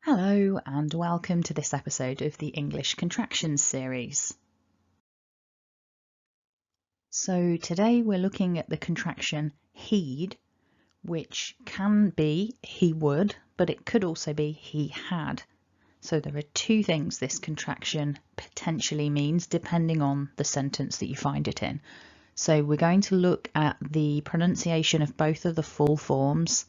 Hello and welcome to this episode of the English Contractions series. So today we're looking at the contraction he'd, which can be he would, but it could also be he had. So there are two things this contraction potentially means depending on the sentence that you find it in. So we're going to look at the pronunciation of both of the full forms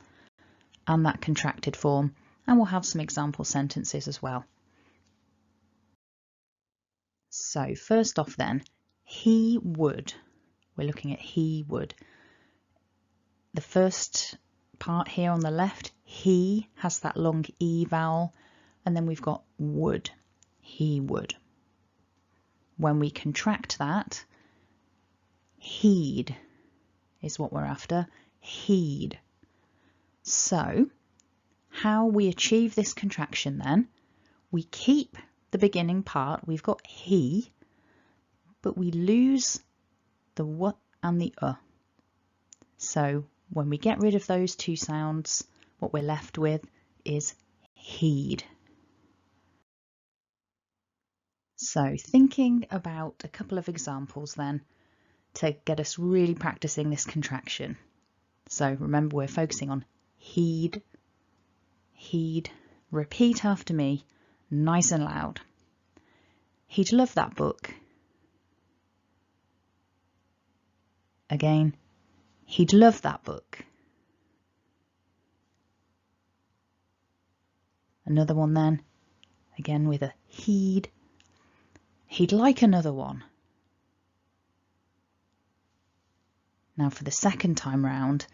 and that contracted form, and we'll have some example sentences as well. So first off then, he would. We're looking at he would. The first part here on the left, he has that long E vowel, and then we've got would. He would. When we contract that, he'd is what we're after. He'd. So how we achieve this contraction then, we keep the beginning part, we've got he, but we lose the w and the So when we get rid of those two sounds, what we're left with is he'd. So thinking about a couple of examples then to get us really practicing this contraction. So remember, we're focusing on he'd. Repeat after me, nice and loud. He'd love that book. Again, he'd love that book. Another one then, again with a he'd. He'd like another one. Now for the second time round,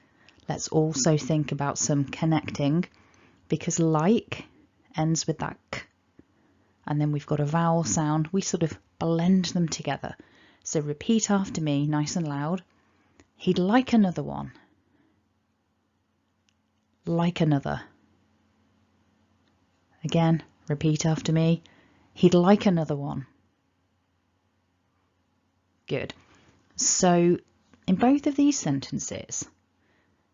let's also think about some connecting, because like ends with that k, and then we've got a vowel sound. We sort of blend them together. So repeat after me, nice and loud. He'd like another one. Like another. Again, repeat after me. He'd like another one. Good. So in both of these sentences,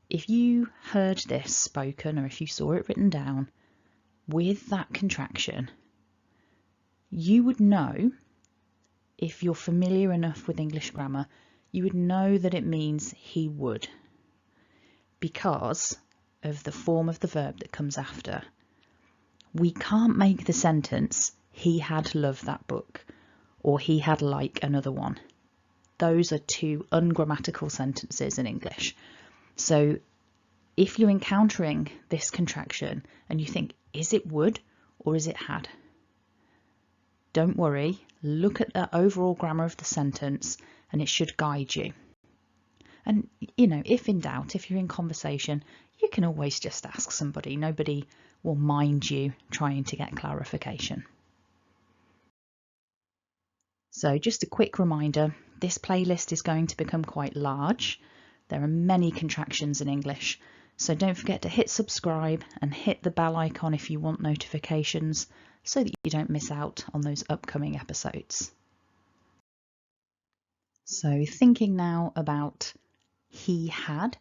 if you heard this spoken or if you saw it written down with that contraction, you would know, if you're familiar enough with English grammar, you would know that it means he would, because of the form of the verb that comes after. We can't make the sentence, he had loved that book, or he had like another one. Those are two ungrammatical sentences in English. So if you're encountering this contraction and you think, is it would or is it had? Don't worry, look at the overall grammar of the sentence and it should guide you. And, you know, if in doubt, if you're in conversation, you can always just ask somebody. Nobody will mind you trying to get clarification. So just a quick reminder, this playlist is going to become quite large. There are many contractions in English, so don't forget to hit subscribe and hit the bell icon if you want notifications so that you don't miss out on those upcoming episodes. So thinking now about he had,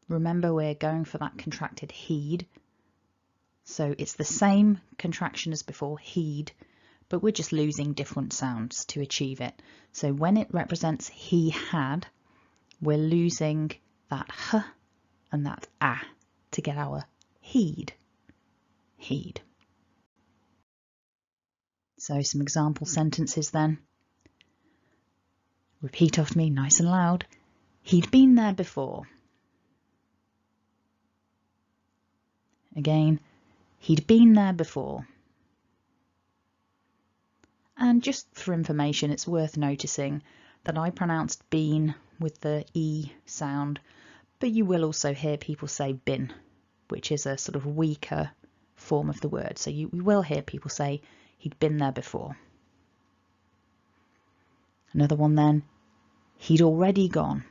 remember we're going for that contracted he'd. So it's the same contraction as before, he'd, but we're just losing different sounds to achieve it. So when it represents he had, we're losing that h and that a to get our he'd. He'd. So some example sentences then. Repeat after me, nice and loud. He'd been there before. Again, he'd been there before. And just for information, it's worth noticing that I pronounced been with the E sound, but you will also hear people say been, which is a sort of weaker form of the word. So you will hear people say he'd been there before. Another one then, he'd already gone.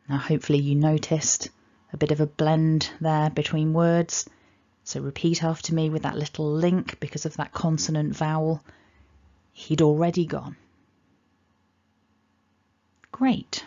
Now hopefully you noticed a bit of a blend there between words. So repeat after me with that little link because of that consonant vowel. He'd already gone. Great.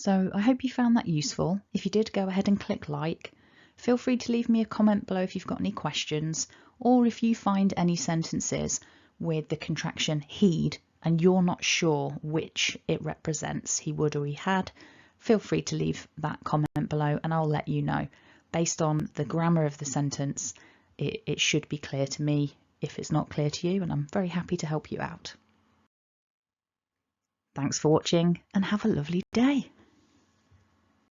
So I hope you found that useful. If you did, go ahead and click like. Feel free to leave me a comment below if you've got any questions, or if you find any sentences with the contraction he'd and you're not sure which it represents, he would or he had, feel free to leave that comment below and I'll let you know. Based on the grammar of the sentence, it should be clear to me if it's not clear to you, and I'm very happy to help you out. Thanks for watching and have a lovely day.